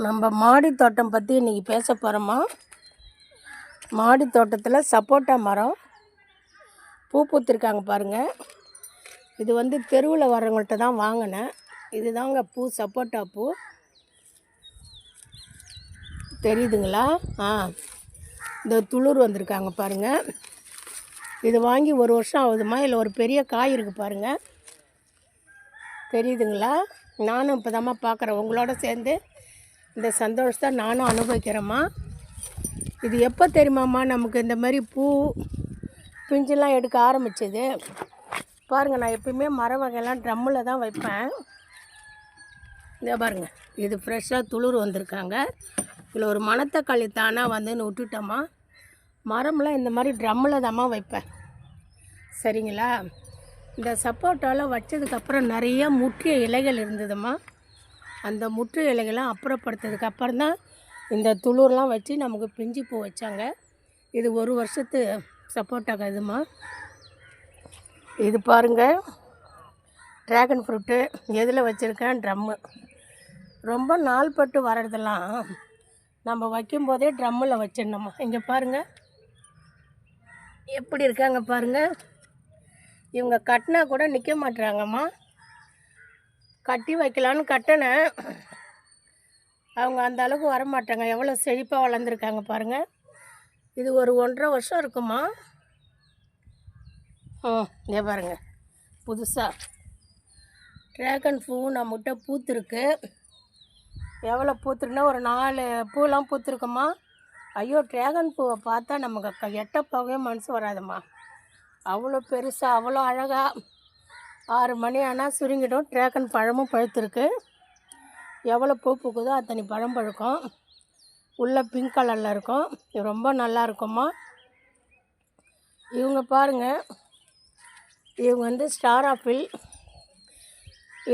நம்ம மாடி தோட்டம் பற்றி இன்றைக்கி பேச போகிறோமா. மாடி தோட்டத்தில் சப்போட்டா மரம் பூ பூத்திருக்காங்க பாருங்கள். இது வந்து தெருவில் வர்றவங்கள்ட்ட தான் வாங்கினேன். இது தாங்க பூ, சப்போட்டா பூ தெரியுதுங்களா? இந்த துளிர் வந்திருக்காங்க பாருங்கள். இது வாங்கி 1 வருஷம் ஆகுதுமா. இதில் ஒரு பெரிய காய் இருக்குது பாருங்கள், தெரியுதுங்களா? நானும் இப்போ தாம்மா பார்க்குறேன். உங்களோட சேர்ந்து இந்த சந்தோஷத்தை நானும் அனுபவிக்கிறேம்மா. இது எப்போ தெரியுமாம்மா நமக்கு இந்த மாதிரி பூ பிஞ்செல்லாம் எடுக்க ஆரம்பிச்சது? பாருங்கள், நான் எப்பயுமே மர வகையெல்லாம் ட்ரம்மில் தான் வைப்பேன். இங்கே பாருங்கள், இது ஃப்ரெஷ்ஷாக துளிர் வந்திருக்காங்க. இதில் ஒரு மணத்தக்காளி தானாக வந்துன்னு விட்டுட்டோம்மா. மரம்லாம் இந்த மாதிரி ட்ரம்மில் தாம்மா வைப்பேன், சரிங்களா? இந்த சப்போட்டாவில் வச்சதுக்கப்புறம் நிறைய முற்றிய இலைகள் இருந்ததும்மா. அந்த முற்றிய இலைகள்லாம் அப்புறப்படுத்ததுக்கப்புறம் தான் இந்த துளிர்லாம் வச்சு நமக்கு பிஞ்சு பூ வச்சாங்க. இது 1 வருஷத்து சப்போட்டா இதுமா. இது பாருங்கள், ட்ராகன் ஃப்ரூட்டு எதில் வச்சுருக்கேன்? ட்ரம்மு. ரொம்ப நாள் பட்டு வர்றதெல்லாம் நம்ம வைக்கும்போதே ட்ரம்மில் வச்சிடணுமா. இங்கே பாருங்கள் எப்படி இருக்காங்க பாருங்கள். இவங்க கட்டினா கூட நிற்க மாட்டுறாங்கம்மா. கட்டி வைக்கலான்னு கட்டினேன், அவங்க அந்த அளவுக்கு வரமாட்டாங்க. எவ்வளோ செழிப்பாக வளர்ந்துருக்காங்க பாருங்கள். இது ஒரு 1.5 வருஷம் இருக்குமா. இங்கே பாருங்கள், புதுசாக ட்ராகன் பூவும் நம்மகிட்ட பூத்துருக்கு. எவ்வளோ பூத்துருக்குன்னா ஒரு 4 பூலாம் பூத்துருக்குமா. ஐயோ, ட்ராகன் பூவை பார்த்தா நமக்கு எட்ட போகவே மனசு வராதும்மா. அவ்வளோ பெருசாக, அவ்வளோ அழகாக. 6 மணி ஆனால் சுருங்கிடும். ட்ராகன் பழமும் பழுத்துருக்கு. எவ்வளோ பூ பூக்குதோ அத்தனை பழம் பழுக்கும். உள்ளே பிங்க் கலரில் இருக்கும். இது ரொம்ப நல்லா இருக்கும்மா. இவங்க பாருங்கள், இவங்க வந்து ஸ்டார் ஆப்பிள்.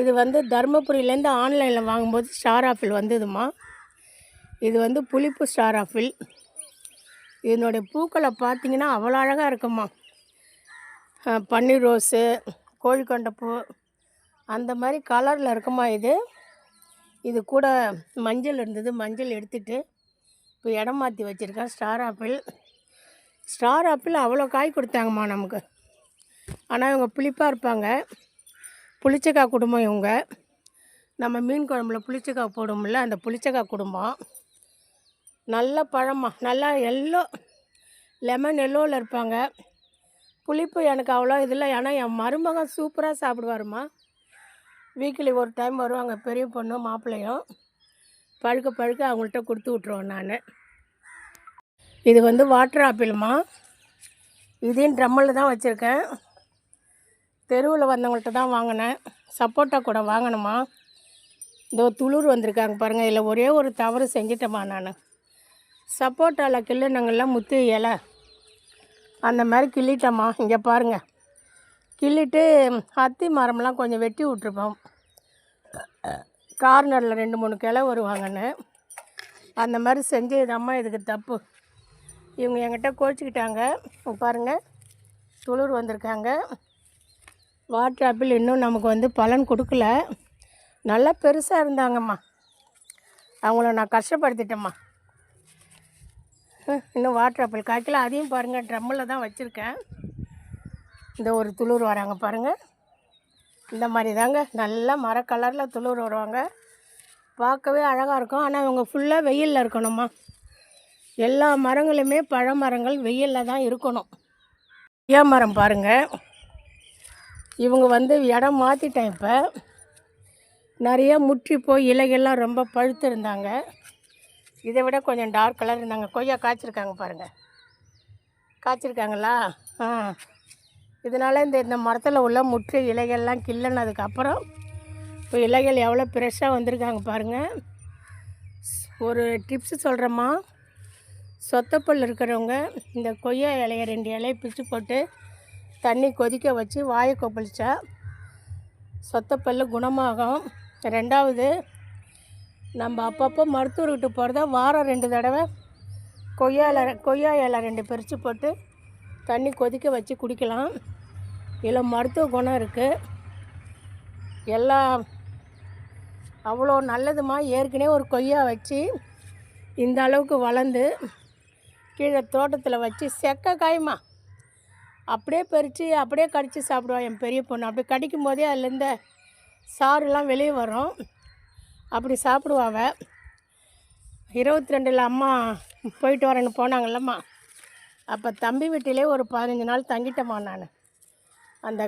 இது வந்து தருமபுரியிலேருந்து ஆன்லைனில் வாங்கும்போது ஸ்டார் ஆப்பிள் வந்ததுமா. இது வந்து புளிப்பு ஸ்டார் ஆப்பிள். இதனுடைய பூக்களை பார்த்திங்கன்னா அவ்வளோ அழகாக இருக்குமா. பன்னீர் ரோஸு, கோழிக்கொண்டைப்பூ அந்த மாதிரி கலரில் இருக்குமா. இது கூட மஞ்சள் இருந்தது, மஞ்சள் எடுத்துகிட்டு இப்போ இடம் மாற்றி வச்சுருக்கேன். ஸ்டார் ஆப்பிள் அவ்வளோ காய் கொடுத்தாங்கம்மா நமக்கு. ஆனால் இவங்க புளிப்பாக இருப்பாங்க. புளிச்சக்காய் குடும்பம் இவங்க. நம்ம மீன் குழம்புல புளிச்சக்காய் போடும்ல, அந்த புளிச்சக்காய் குடும்பம். நல்ல பழமா, நல்லா லெமன் எல்லோவில் இருப்பாங்க. புளிப்பு எனக்கு அவ்வளோ இதில். ஏன்னா என் மருமகன் சூப்பராக சாப்பிடுவாருமா. வீக்லி ஒரு டைம் வருவாங்க, பெரிய பொண்ணு மாப்பிள்ளையும். பழுக்க அவங்கள்ட்ட கொடுத்து விட்ருவேன் நான். இது வந்து வாட்டர் ஆப்பிள்மா. இதையும் ட்ரம்மில் தான் வச்சுருக்கேன். தெருவில் வந்தவங்கள்ட்ட தான் வாங்கினேன். சப்போட்டா கூட வாங்கணுமா. இந்த துளிர் வந்திருக்காங்க பாருங்கள். இதில் ஒரே ஒரு தவறு செஞ்சிட்டேம்மா நான். சப்போட்டாவில் கிள்ளுனங்கள்லாம் முத்து இலை அந்த மாதிரி கிள்ளிட்டோம்மா. இங்கே பாருங்கள், கிள்ளிட்டு அத்தி மரம்லாம் கொஞ்சம் வெட்டி விட்ருப்போம். கார்னரில் 2-3 கிளை வருவாங்கன்னு அந்த மாதிரி செஞ்சதுதாம்மா இதுக்கு தப்பு. இவங்க என்கிட்ட கோச்சிக்கிட்டாங்க. பாருங்கள், துளிர் வந்திருக்காங்க. வாட்டர் ஆப்பிள் இன்னும் நமக்கு வந்து பலன் கொடுக்கல. நல்லா பெருசாக இருந்தாங்கம்மா. அவங்கள நான் கஷ்டப்படுத்திட்டேம்மா. இன்னும் வாட்டர் ஆப்பிள் காய்க்கல. அதையும் பாருங்கள், ட்ரம்மில் தான் வச்சுருக்கேன். இந்த ஒரு துளிர் வராங்க பாருங்கள். இந்த மாதிரி தாங்க நல்லா மர கலரில் துளிர் வருவாங்க. பார்க்கவே அழகாக இருக்கும். ஆனால் இவங்க ஃபுல்லாக வெயிலில் இருக்கணும்மா. எல்லா மரங்களுமே பழ மரங்கள் வெயிலில் தான் இருக்கணும். கொய்யா மரம் பாருங்கள். இவங்க வந்து இடம் மாற்றிட்டேன். இப்போ நிறையா முற்றி போய் இலைகள்லாம் ரொம்ப பழுத்து இருந்தாங்க. இதை விட கொஞ்சம் டார்க் கலர் இருந்தாங்க. கொய்யா காய்ச்சிருக்காங்க பாருங்கள். காய்ச்சிருக்காங்களா? இதனால் இந்த மரத்தில் உள்ள முற்று இலைகள்லாம் கிள்ளனதுக்கப்புறம் இப்போ இலைகள் எவ்வளோ ஃப்ரெஷ்ஷாக வந்திருக்காங்க பாருங்கள். ஒரு டிப்ஸு சொல்கிறேம்மா. சொத்தப்பல் இருக்கிறவங்க இந்த கொய்யா இலையை 2 இலையை பிச்சு போட்டு தண்ணி கொதிக்க வச்சு வாயை கொப்பளிச்சா சொத்தப்பல் குணமாகும். 2வது, நம்ம அப்பப்போ மருத்துவர்கிட்ட போகிறத வாரம் 2 தடவை கொய்யா இலை 2 பறித்து போட்டு தண்ணி கொதிக்க வச்சு குடிக்கலாம். இதில் மருத்துவ குணம் இருக்குது. எல்லா அவ்வளோ நல்லதுமா. ஏற்கனவே ஒரு கொய்யா வச்சு இந்த அளவுக்கு வளர்ந்து கீழே தோட்டத்தில் வச்சு செக்க காயுமா. அப்படியே பறித்து அப்படியே கடித்து சாப்பிடுவாள் என் பெரிய பொண்ணு. அப்படி கடிக்கும் போதே அதுலேருந்து சாறுலாம் வெளியே வரும். அப்படி சாப்பிடுவாவ. 22 அம்மா போயிட்டு வரேன்னு போனாங்கல்லம்மா, அப்போ தம்பி வீட்டிலே ஒரு 15 நாள் தங்கிட்டேம்மா. நான் அந்த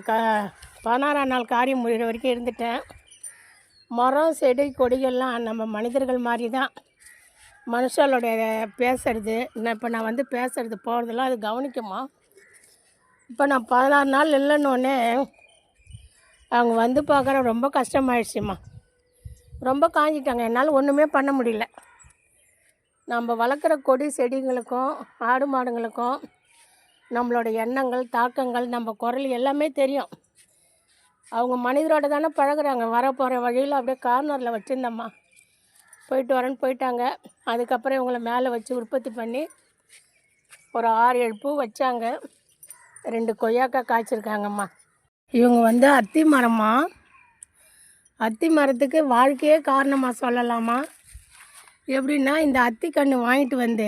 16ஆம் நாள் காரியம் முடிகிற வரைக்கும் இருந்துட்டேன். மரம் செடி கொடிகள்லாம் நம்ம மனிதர்கள் மாதிரி தான். மனுஷாலோடைய பேசுறது இப்போ நான் வந்து பேசுறது போகிறதெல்லாம் அது கவனிக்குமா. இப்போ நான் 16 நாள் இல்லைன்னொன்னே அவங்க வந்து பார்க்குற ரொம்ப கஷ்டமாயிடுச்சுமா. ரொம்ப காஞ்சிட்டாங்க. என்னால் ஒன்றுமே பண்ண முடியல. நம்ம வளர்க்குற கொடி செடிங்களுக்கும் ஆடு மாடுங்களுக்கும் நம்மளோட எண்ணங்கள் தாக்கங்கள் நம்ம குரல் எல்லாமே தெரியும். அவங்க மனிதரோட தானே பழகுறாங்க. வரப்போகிற வழியில் அப்படியே கார்னரில் வச்சுருந்தம்மா. போயிட்டு வரேன்னு போயிட்டாங்க. அதுக்கப்புறம் இவங்கள மேலே வச்சு உற்பத்தி பண்ணி ஒரு 6-7 பூ வச்சாங்க. 2 கொய்யாக்காய் காய்ச்சிருக்காங்கம்மா. இவங்க வந்து அத்தி மரம்மா. அத்தி மரத்துக்கு வாழ்க்கையே காரணமாக சொல்லலாமா. எப்படின்னா, இந்த அத்தி கன்று வாங்கிட்டு வந்து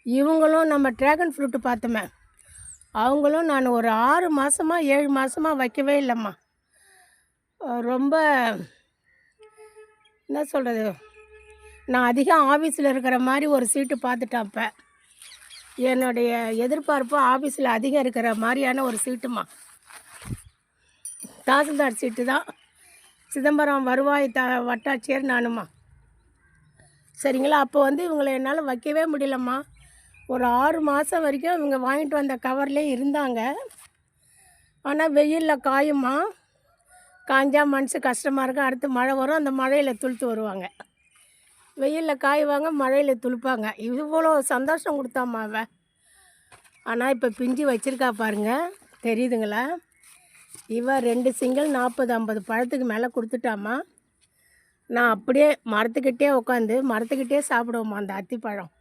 இவங்களும் நம்ம ட்ராகன் ஃப்ரூட்டு பார்த்தோமே, அவங்களும் நான் ஒரு 6 மாதமா 7 மாதமாக வைக்கவே இல்லைம்மா. ரொம்ப என்ன சொல்கிறது, நான் அதிகம் ஆஃபீஸில் இருக்கிற மாதிரி ஒரு சீட்டு பார்த்துட்டேன். அப்போ என்னுடைய எதிர்பார்ப்பு ஆஃபீஸில் அதிகம் இருக்கிற மாதிரியான ஒரு சீட்டுமா. தாசில்தார் சீட்டு தான். சிதம்பரம் வருவாய் வட்டாட்சியர் நானுமா. சரிங்களா. அப்போ வந்து இவங்களை என்னால் வைக்கவே முடியலம்மா. ஒரு 6 மாதம் வரைக்கும் இவங்க வாங்கிட்டு வந்த கவர்லேயே இருந்தாங்க. ஆனால் வெயிலில் காயுமா. காஞ்சா மனசு கஷ்டமாக இருக்கும். அடுத்து மழை வரும், அந்த மழையில் துளுத்து வருவாங்க. வெயிலில் காய்வாங்க, மழையில் துளுப்பாங்க. இவ்வளோ சந்தோஷம் கொடுத்தாம்மா அவ. ஆனால் இப்போ பிஞ்சு வச்சுருக்கா பாருங்க, தெரியுதுங்களா. இவ 2 சிங்கிள் 40-50 பழத்துக்கு மேலே கொடுத்துட்டாம்மா. நான் அப்படியே மரத்துக்கிட்டே உட்காந்து மரத்துக்கிட்டே சாப்பிடுவோம்மா அந்த அத்திப்பழம்.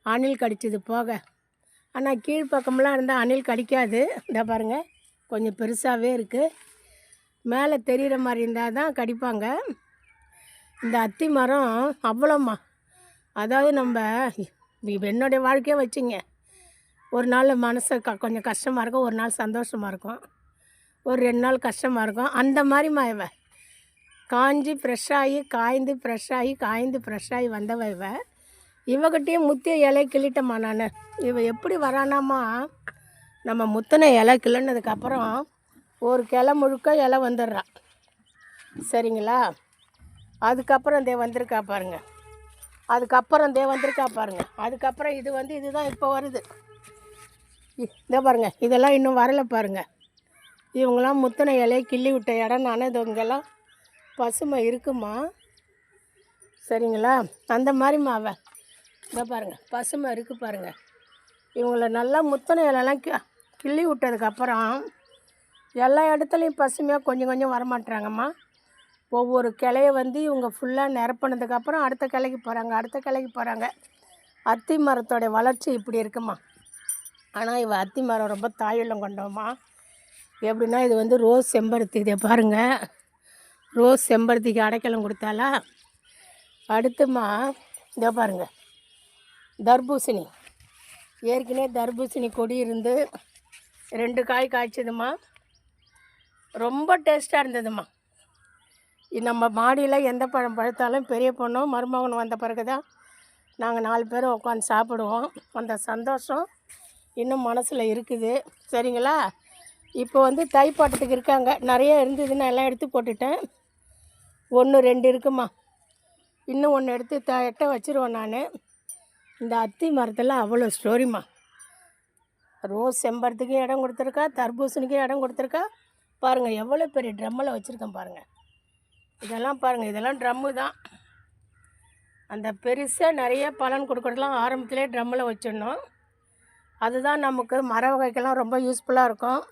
அணில் கடிச்சது போக. ஆனால் கீழ்ப்பக்கம்லாம் இருந்தால் அணில் கடிக்காது. இந்த பாருங்கள், கொஞ்சம் பெருசாகவே இருக்குது. மேலே தெரிகிற மாதிரி இருந்தால் தான் கடிப்பாங்க. இந்த அத்தி மரம் அவ்வளோம்மா. அதாவது நம்ம என்னுடைய வாழ்க்கையை வச்சுங்க, ஒரு நாள் மனசு கொஞ்சம் கஷ்டமாக இருக்கும், ஒரு நாள் சந்தோஷமாக இருக்கும், ஒரு 2 நாள் கஷ்டமாக இருக்கும். அந்த மாதிரிம்மா இவ காஞ்சி ஃப்ரெஷ்ஷாகி காய்ந்து ஃப்ரெஷ்ஷாகி காய்ந்து ஃப்ரெஷ்ஷாகி வந்தவ இவ. இவகிட்டையும் முத்திய இலை கிள்ளிட்டம்மா நான். இவ எப்படி வரானாம்மா, நம்ம முத்தின இலை கிள்ளினதுக்கப்புறம் ஒரு கிளை முழுக்க இலை வந்துடுறா. சரிங்களா. அதுக்கப்புறம் வந்திருக்கா பாருங்கள். அதுக்கப்புறம் இது வந்து இதுதான் இப்போ வருது. இதை பாருங்கள், இதெல்லாம் இன்னும் வரலை பாருங்கள். இவங்களாம் முத்தின இலையை கிள்ளி விட்ட இடம். நான் இது இங்கெல்லாம் பசுமை இருக்குமா. சரிங்களா. அந்த மாதிரிம்மா அவ. இதை பாருங்கள், பசுமை இருக்குது பாருங்கள். இவங்கள நல்லா முத்தின இலையெல்லாம் கிள்ளி விட்டதுக்கப்புறம் எல்லா இடத்துலையும் பசுமையாக கொஞ்சம் கொஞ்சம் வரமாட்டுறாங்கம்மா. ஒவ்வொரு கிளைய வந்து இவங்க ஃபுல்லாக நிரப்பினதுக்கப்புறம் அடுத்த கிளைக்கு போகிறாங்க. அத்தி மரத்தோடைய வளர்ச்சி இப்படி இருக்குமா. ஆனால் இவ அத்தி மரம் ரொம்ப தாயுள்ளம் கொண்டோம்மா. எப்படின்னா, இது வந்து ரோஸ் செம்பருத்தி. இதை பாருங்கள், ரோஸ் செம்பருத்திக்கு அடைக்கலம் கொடுத்தாலா. அடுத்துமா இதை பாருங்கள், தர்பூசணி. ஏற்கனவே தர்பூசணி கொடி இருந்து 2 காய் காய்ச்சதுமா. ரொம்ப டேஸ்ட்டாக இருந்ததுமா. நம்ம மாடியில் எந்த பழம் பழுத்தாலும் பெரிய பொண்ணும் மருமகனும் வந்த பிறகு தான் நாங்கள் 4 பேரும் உட்காந்து சாப்பிடுவோம். அந்த சந்தோஷம் இன்னும் மனசில் இருக்குது. சரிங்களா. இப்போ வந்து தைப்பாட்டத்துக்கு இருக்காங்க. நிறைய இருந்ததுன்னு எல்லாம் எடுத்து போட்டுட்டேன். 1-2 இருக்குமா. இன்னும் 1 எடுத்து எட்ட வச்சுருவேன் நான். இந்த அத்தி மரத்தில் அவ்வளோ ஸ்டோரிம்மா. ரோஸ் செம்பருத்திக்கும் இடம் கொடுத்துருக்கா, தர்பூசணிக்கும் இடம் கொடுத்துருக்கா. பாருங்கள் எவ்வளோ பெரிய ட்ரம்மில் வச்சுருக்கேன் பாருங்கள். இதெல்லாம் பாருங்கள், இதெல்லாம் ட்ரம்மு தான். அந்த பெருசாக நிறைய பலன் கொடுக்குறதுலாம் ஆரம்பத்திலே ட்ரம்மில் வச்சிடணும். அதுதான் நமக்கு மர வகைக்கெல்லாம் ரொம்ப யூஸ்ஃபுல்லாக இருக்கும்.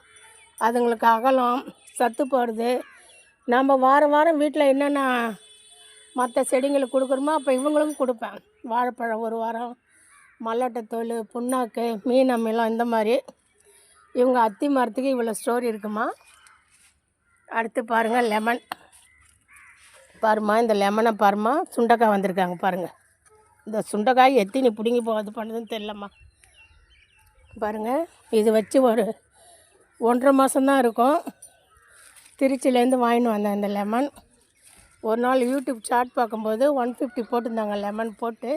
அதுங்களுக்கு அகலம் சத்து போடுது. நம்ம வாரம் வாரம் வீட்டில் என்னென்ன மற்ற செடிங்களுக்கு கொடுக்குறோமோ அப்போ இவங்களுக்கும் கொடுப்பேன். வாழைப்பழம் 1 வாரம், மல்லாட்டத்தோல், புண்ணாக்கு, மீன் அமிலம், இந்த மாதிரி. இவங்க அத்தி மரத்துக்கு இவ்வளோ ஸ்டோரி இருக்குமா. அடுத்து பாருங்கள் லெமன். பாருமா, இந்த லெமனை பாருமா, சுண்டைக்காய் வந்திருக்காங்க பாருங்கள். இந்த சுண்டைக்காய் எத்தினி பிடுங்கி போகாது பண்ணுதுன்னு தெரிலம்மா. பாருங்கள், இது வச்சு ஒரு 1.5 மாதம்தான் இருக்கும். திருச்சியிலேருந்து வாங்கின்னு வந்தேன் இந்த லெமன். ஒரு நாள் யூடியூப் சாட் பார்க்கும்போது 150 போட்டிருந்தாங்க லெமன் போட்டு.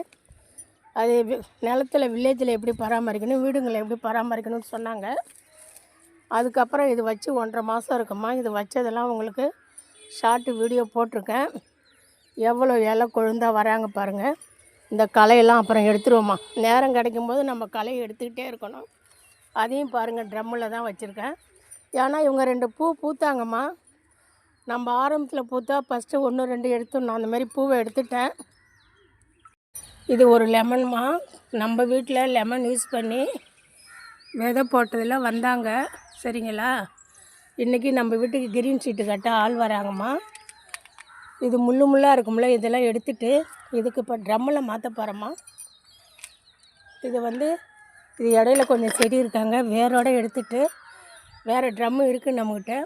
அது நிலத்தில் வில்லேஜில் எப்படி பராமரிக்கணும், வீடுங்களை எப்படி பராமரிக்கணும்னு சொன்னாங்க. அதுக்கப்புறம் இது வச்சு 1.5 மாதம் இருக்குமா. இது வச்சதெல்லாம் உங்களுக்கு ஷார்ட்டு வீடியோ போட்டிருக்கேன். எவ்வளோ இலை கொழுந்தாக வராங்க பாருங்கள். இந்த களையெல்லாம் அப்புறம் எடுத்துருவோம்மா. நேரம் கிடைக்கும்போது நம்ம களையை எடுத்துக்கிட்டே இருக்கணும். அதையும் பாருங்கள், ட்ரம்மில் தான் வச்சுருக்கேன். ஏன்னா இவங்க 2 பூ பூத்தாங்கம்மா. நம்ம ஆரம்பத்தில் பூத்தா ஃபஸ்ட்டு 1 2 எடுத்துடணும். அந்தமாரி பூவை எடுத்துட்டேன். இது ஒரு லெமன்மா. நம்ம வீட்டில் லெமன் யூஸ் பண்ணி விதை போட்டதில் வந்தாங்க. சரிங்களா? இன்றைக்கி நம்ம வீட்டுக்கு கிரீன் ஷீட்டு கட்ட ஆள் வராங்கம்மா. இது முள்ளாக இருக்கும்ல, இதெல்லாம் எடுத்துகிட்டு இதுக்கு இப்போ ட்ரம்மில் மாற்ற போகிறோம்மா. இது இடையில கொஞ்சம் செடி இருக்காங்க, வேரோடு எடுத்துகிட்டு வேறு ட்ரம்மு இருக்குது நம்மக்கிட்ட.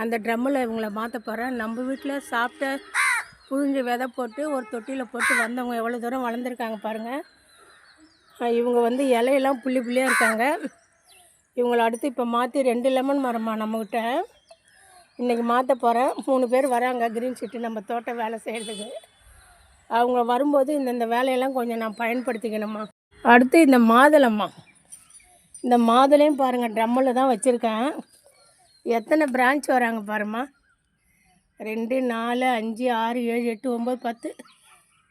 அந்த ட்ரம்மில் இவங்கள மாற்ற போகிறேன். நம்ம வீட்டில் சாப்பிட்ட புழிஞ்சு விதை போட்டு ஒரு தொட்டியில் போட்டு வந்தவங்க எவ்வளோ தூரம் வளர்ந்துருக்காங்க பாருங்கள். இவங்க இலையெல்லாம் புள்ளி புள்ளியாக இருக்காங்க. இவங்கள அடுத்து இப்போ மாற்றி 2 லெமன் மரமா நம்மக்கிட்ட. இன்றைக்கி மாற்ற போகிறேன். 3 பேர் வராங்க கிரீன் ஷீட்டு நம்ம தோட்டம் வேலை செய்கிறதுக்கு. அவங்க வரும்போது இந்த வேலையெல்லாம் கொஞ்சம் நான் பயன்படுத்திக்கணுமா. அடுத்து இந்த மாதுளம்மா. இந்த மாதுளையும் பாருங்கள், ட்ரம்மில் தான் வச்சுருக்கேன். எத்தனை பிரான்ச் வராங்க பாரும்மா. 2 4 5 6 7 8 9 10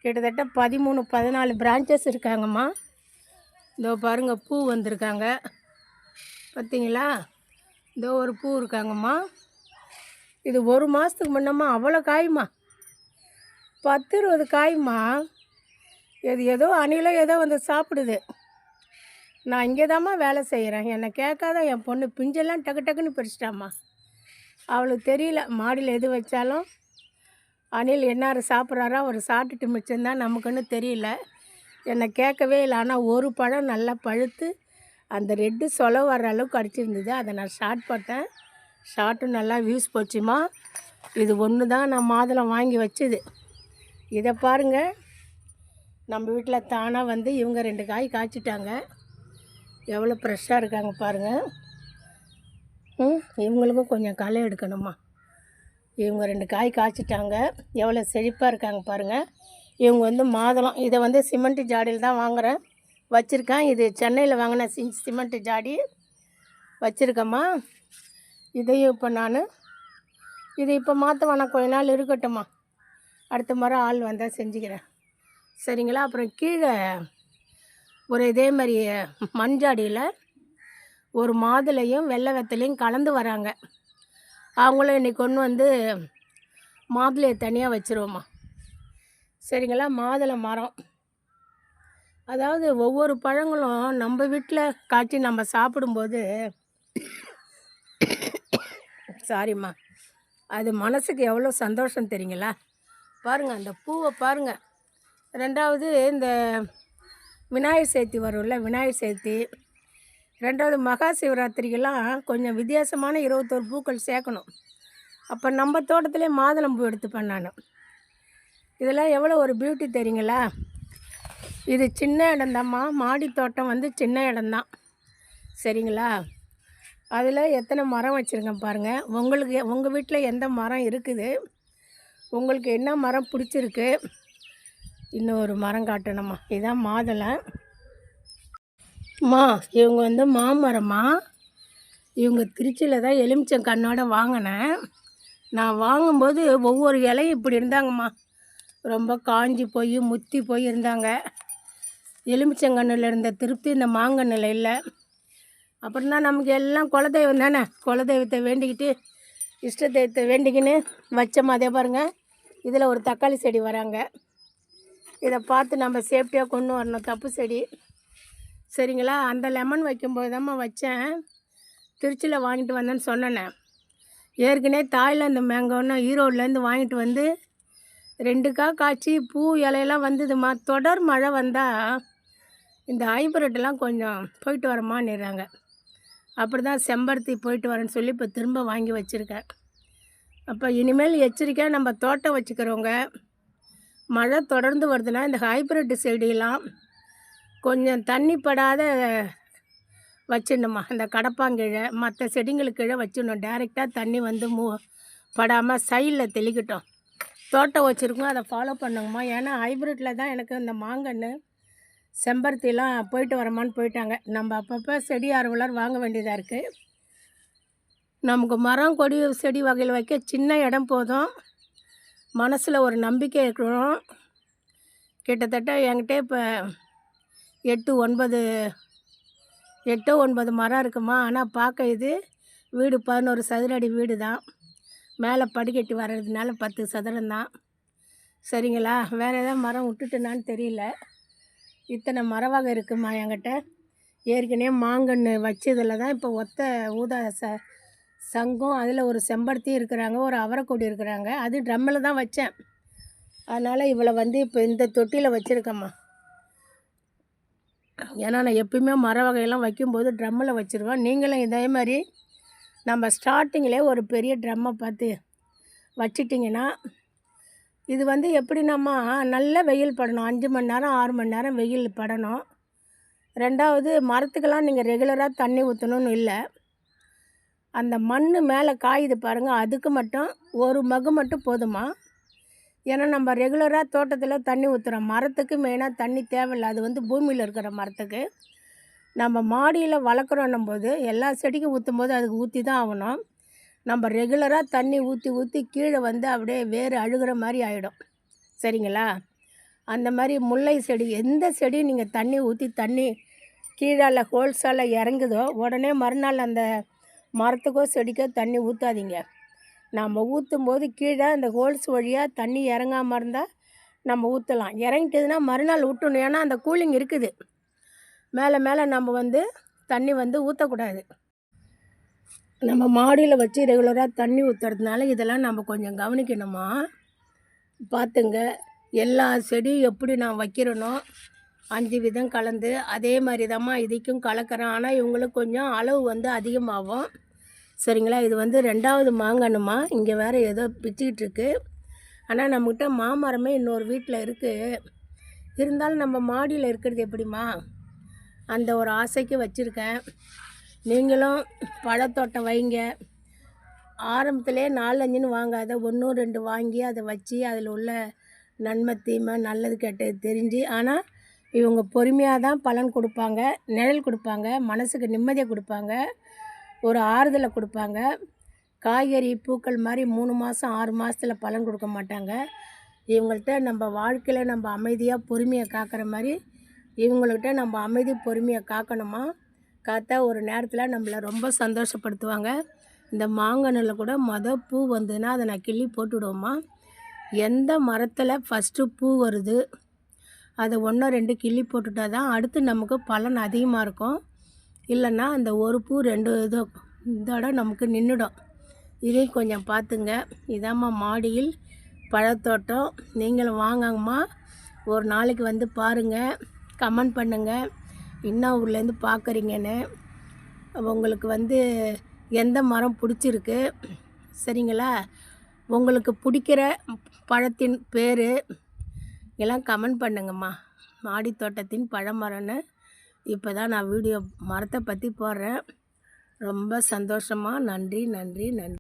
கிட்டத்தட்ட 13 14 பிரான்ச்சஸ் இருக்காங்கம்மா. இதோ பாருங்கள், பூ வந்திருக்காங்க பார்த்தீங்களா? இதோ ஒரு பூ இருக்காங்கம்மா. இது 1 மாதத்துக்கு முன்னம்மா அவ்வளோ காயுமா, 10 20 காயுமா. ஏதோ அணிலோ ஏதோ வந்து சாப்பிடுது. நான் இங்கே தாம்மா வேலை செய்கிறேன். என்னை கேட்காத என் பொண்ணு பிஞ்செல்லாம் டக்கு டக்குன்னு பறிச்சிட்டாம்மா. அவளுக்கு தெரியல, மாடியில் எது வச்சாலும் அணில் என்னார் சாப்பிட்றாரா, அவர் சாப்பிட்டுட்டு மிச்சம்தான் நமக்குன்னு தெரியல. என்னை கேட்கவே இல்லை. ஆனால் ஒரு பழம் நல்லா பழுத்து அந்த ரெட்டு சொல வர்ற அளவுக்கு அடிச்சிருந்தது. அதை நான் ஷார்ட் போட்டேன். ஷார்ட்டும் நல்லா வியூஸ் போச்சுமா. இது ஒன்று தான் நான் மாதுளம் வாங்கி வச்சது. இதை பாருங்கள், நம்ம வீட்டில் தானாக இவங்க 2 காய் காய்ச்சிட்டாங்க. எவ்வளோ ஃப்ரெஷ்ஷாக இருக்காங்க பாருங்கள். இவங்களுக்கும் கொஞ்சம் களை எடுக்கணுமா. இவங்க 2 காய் காய்ச்சிட்டாங்க. எவ்வளோ செழிப்பாக இருக்காங்க பாருங்கள். இவங்க மாதுளம். இதை சிமெண்ட்டு ஜாடியில் தான் வாங்குகிறேன், வச்சுருக்கேன். இது சென்னையில் வாங்கின சிமெண்ட்டு ஜாடி வச்சுருக்கேம்மா. இதையும் இப்போ இது இப்போ மாற்ற வேணாம், கொஞ்ச நாள் இருக்கட்டும்மா. அடுத்த முறை ஆள் வந்தால் செஞ்சுக்கிறேன். சரிங்களா? அப்புறம் கீழே ஒரு இதே மாதிரி மண்ஜாடியில் ஒரு மாதுளையும் வெள்ளை வெத்தலையும் கலந்து வராங்க. அவங்களும் இன்றைக்கி கொண்டு மாதுளையை தனியாக வச்சுருவோம்மா. சரிங்களா? மாதுளை மரம், அதாவது ஒவ்வொரு பழங்களும் நம்ம வீட்டில் காய்ச்சி நம்ம சாப்பிடும்போது சாரிம்மா, அது மனசுக்கு எவ்வளோ சந்தோஷம் தெரியுங்களா? பாருங்கள், அந்த பூவை பாருங்கள். 2வது இந்த விநாயகர் சதுர்த்தி வரும்ல, விநாயகர் சதுர்த்தி, 2வது மகா சிவராத்திரிக்கெல்லாம் கொஞ்சம் வித்தியாசமான 21 பூக்கள் சேர்க்கணும். அப்போ நம்ம தோட்டத்திலே மாதுளம்பூ எடுத்துப்பேன் நான். இதெல்லாம் எவ்வளோ ஒரு பியூட்டி தெரியுங்களா? இது சின்ன இடம்தாம்மா, மாடி தோட்டம் சின்ன இடம்தான். சரிங்களா? அதில் எத்தனை மரம் வச்சுருக்கேன் பாருங்கள். உங்கள் வீட்டில் எந்த மரம் இருக்குது, உங்களுக்கு என்ன மரம் பிடிச்சிருக்கு, இன்னும் ஒரு மரம் காட்டணும்மா. இதுதான் மாதுளை மா. இவங்க மாமரம்மா. இவங்க திருச்சியில் தான் எலுமிச்சம் கண்ணோட வாங்கினேன். நான் வாங்கும்போது ஒவ்வொரு இலையும் இப்படி இருந்தாங்கம்மா. ரொம்ப காஞ்சி போய் முத்தி போய் இருந்தாங்க. எலுமிச்சங்கண்ணில் இருந்த திருப்தி இந்த மாங்கண்ணில் இல்லை. அப்புறம் தான் நமக்கு எல்லாம் குலதெய்வம் தானே, குலதெய்வத்தை வேண்டிக்கிட்டு இஷ்ட தெய்வத்தை வேண்டிக்கின்னு வச்சோம். அதே பாருங்கள், இதில் ஒரு தக்காளி செடி வராங்க. இதை பார்த்து நம்ம சேஃப்டியாக கொண்டு வரணும், தப்பு செடி. சரிங்களா? அந்த லெமன் வைக்கும்போது தான்மா வச்சேன். திருச்சியில் வாங்கிட்டு வந்தேன்னு சொன்னேனே. ஏற்கனவே தாய்லாந்து மேங்கோன்னு ஈரோடுலேருந்து வாங்கிட்டு 2 காய்ச்சி பூ இலையெல்லாம் வந்ததுமா. தொடர் மழை வந்தால் இந்த ஹைப்ரிட்லாம் கொஞ்சம் போயிட்டு வரமான்னுறாங்க. அப்படி தான் செம்பருத்தி போயிட்டு வரேன்னு சொல்லி இப்போ திரும்ப வாங்கி வச்சுருக்கேன். அப்போ இனிமேல் எச்சரிக்கையாக நம்ம தோட்டம் வச்சுக்கிறவங்க, மழை தொடர்ந்து வருதுன்னா இந்த ஹைப்ரிட் செடியெல்லாம் கொஞ்சம் தண்ணி படாத வச்சிடணுமா. இந்த கடப்பாங்கீழே மற்ற செடிங்களுக்கு கீழே வச்சிடணும். டைரெக்டாக தண்ணி வந்து படாமல் சைடில் தெளிக்கட்டும். தோட்டம் வச்சுருக்கோம், அதை ஃபாலோ பண்ணுங்கம்மா. ஏன்னா ஹைப்ரிட்டில் தான் எனக்கு இந்த மாங்கன்று செம்பருத்திலாம் போயிட்டு வரமான்னு போயிட்டாங்க. நம்ம அப்பப்போ செடி ஆர்வலர் வாங்க வேண்டியதாக இருக்குது. நமக்கு மரம் கொடி செடி வகையில் வைக்க சின்ன இடம் போதும், மனசில் ஒரு நம்பிக்கை இருக்கணும். கிட்டத்தட்ட என்கிட்ட இப்போ 8-9 மரம் இருக்குமா. ஆனால் பார்க்க இது வீடு 11 சதுர அடி வீடு தான். மேலே படிக்கட்டு வர்றதுனால 10 சதுரம் தான். சரிங்களா? வேறு ஏதாவது மரம் விட்டுட்டேனான்னு தெரியல. இத்தனை மர வகை இருக்குமா என்கிட்ட. ஏற்கனவே மாங்கன்று வச்சதில் தான் இப்போ ஒத்த ஊதா சங்கம், அதில் ஒரு செம்பருத்தி இருக்கிறாங்க, ஒரு அவரைக்கொடி இருக்கிறாங்க. அது ட்ரம்மில் தான் வச்சேன். அதனால் இவளை வந்து இப்போ இந்த தொட்டியில் வச்சுருக்கேம்மா. ஏன்னா நான் எப்பயுமே மர வகையெல்லாம் வைக்கும்போது ட்ரம்மில் வச்சுருவேன். நீங்களும் இதே மாதிரி நம்ம ஸ்டார்டிங்கிலே ஒரு பெரிய ட்ரம்மை பார்த்து வச்சிட்டிங்கன்னா, இது வந்து எப்படின்னாம்மா, நல்ல வெயில் படணும். 5 மணி நேரம் 6 மணி நேரம் வெயில் படணும். ரெண்டாவது, மரத்துக்கெல்லாம் நீங்கள் ரெகுலராக தண்ணி ஊற்றணும்னு இல்லை. அந்த மண் மேலே காயுது பாருங்கள், அதுக்கு மட்டும் ஒரு மகு மட்டும் போதுமா. ஏன்னா நம்ம ரெகுலராக தோட்டத்தில் தண்ணி ஊற்றுறோம். மரத்துக்கு மெயினாக தண்ணி தேவையில்லை. அது வந்து பூமியில் இருக்கிற மரத்துக்கு. நம்ம மாடியில் வளர்க்குறோன்னும் போது எல்லா செடிக்கும் ஊற்றும் போது அதுக்கு ஊற்றி தான் ஆகணும். நம்ம ரெகுலராக தண்ணி ஊற்றி கீழே வந்து அப்படியே வேறு அழுகிற மாதிரி ஆகிடும். சரிங்களா? அந்த மாதிரி முல்லை செடி, எந்த செடி நீங்கள் தண்ணி ஊற்றி தண்ணி கீழால் ஹோல்ஸால் இறங்குதோ உடனே மறுநாள் அந்த மரத்துக்கோ செடிக்கோ தண்ணி ஊற்றாதீங்க. நம்ம ஊற்றும் போது கீழே அந்த ஹோல்ஸ் வழியாக தண்ணி இறங்காமல் இருந்தால் நம்ம ஊற்றலாம். இறங்கிட்டதுன்னா மறுநாள் விட்டணும். ஏன்னா அந்த கூலிங் இருக்குது. மேலே நம்ம வந்து தண்ணி வந்து ஊற்றக்கூடாது. நம்ம மாடியில் வச்சு ரெகுலராக தண்ணி ஊற்றுறதுனால இதெல்லாம் நம்ம கொஞ்சம் கவனிக்கணுமா. பார்த்துங்க, எல்லா செடியும் எப்படி நான் வைக்கிறேனோ 5 விதம் கலந்து அதே மாதிரி தான்மா இதுக்கும் கலக்கிறேன். ஆனால் இவங்களுக்கு கொஞ்சம் அளவு வந்து அதிகமாகும். சரிங்களா? இது வந்து 2வது மாங்கன்னுமா. இங்கே வேறு ஏதோ பிச்சுக்கிட்டு இருக்கு. ஆனால் நம்மக்கிட்ட மாமரமே இன்னொரு வீட்டில் இருக்குது. இருந்தாலும் நம்ம மாடியில் இருக்கிறது எப்படிம்மா, அந்த ஒரு ஆசைக்கு வச்சுருக்கேன். நீங்களும் பழத்தோட்டம் வைங்க. ஆரம்பத்திலே 4-5ன்னு வாங்காத 1-2 வாங்கி அதை வச்சு அதில் உள்ள நன்மை தீமை நல்லது கெட்டது தெரிஞ்சு, ஆனால் இவங்க பொறுமையாக தான் பலன் கொடுப்பாங்க, நிழல் கொடுப்பாங்க, மனசுக்கு நிம்மதியை கொடுப்பாங்க, ஒரு ஆறுதலை கொடுப்பாங்க. காய்கறி பூக்கள் மாதிரி 3 மாதம் 6 மாதத்தில் பலன் கொடுக்க மாட்டாங்க. இவங்கள்ட்ட நம்ம வாழ்க்கையில் நம்ம அமைதியாக பொறுமையை காக்கிற மாதிரி இவங்கள்கிட்ட நம்ம அமைதி பொறுமையை காக்கணுமா. காத்தா ஒரு நேரத்தில் நம்மளை ரொம்ப சந்தோஷப்படுத்துவாங்க. இந்த மாங்கன்றில் கூட பூ வந்ததுன்னா அதை நான் கிள்ளி போட்டுவிடுவோம்மா. எந்த மரத்தில் ஃபஸ்ட்டு பூ வருது அதை 1-2 கிள்ளி போட்டுட்டா தான் அடுத்து நமக்கு பலன் அதிகமாக இருக்கும். இல்லைன்னா அந்த ஒரு பூ 2 இதோட நமக்கு நின்றுடும். இதையும் கொஞ்சம் பார்த்துங்க. இதாம்மா மாடியில் பழத்தோட்டம். நீங்களும் வாங்கம்மா, ஒரு நாளைக்கு வந்து பாருங்கள், கமெண்ட் பண்ணுங்கள் என்ன ஊர்லேருந்து பார்க்குறீங்கன்னு. உங்களுக்கு வந்து எந்த மரம் பிடிச்சிருக்கு, சரிங்களா? உங்களுக்கு பிடிக்கிற பழத்தின் பேர் எல்லாம் கமெண்ட் பண்ணுங்கம்மா. மாடி தோட்டத்தின் பழமரம்னு இப்போ தான் நான் வீடியோ மரத்தை பற்றி போடுறேன். ரொம்ப சந்தோஷமாக. நன்றி.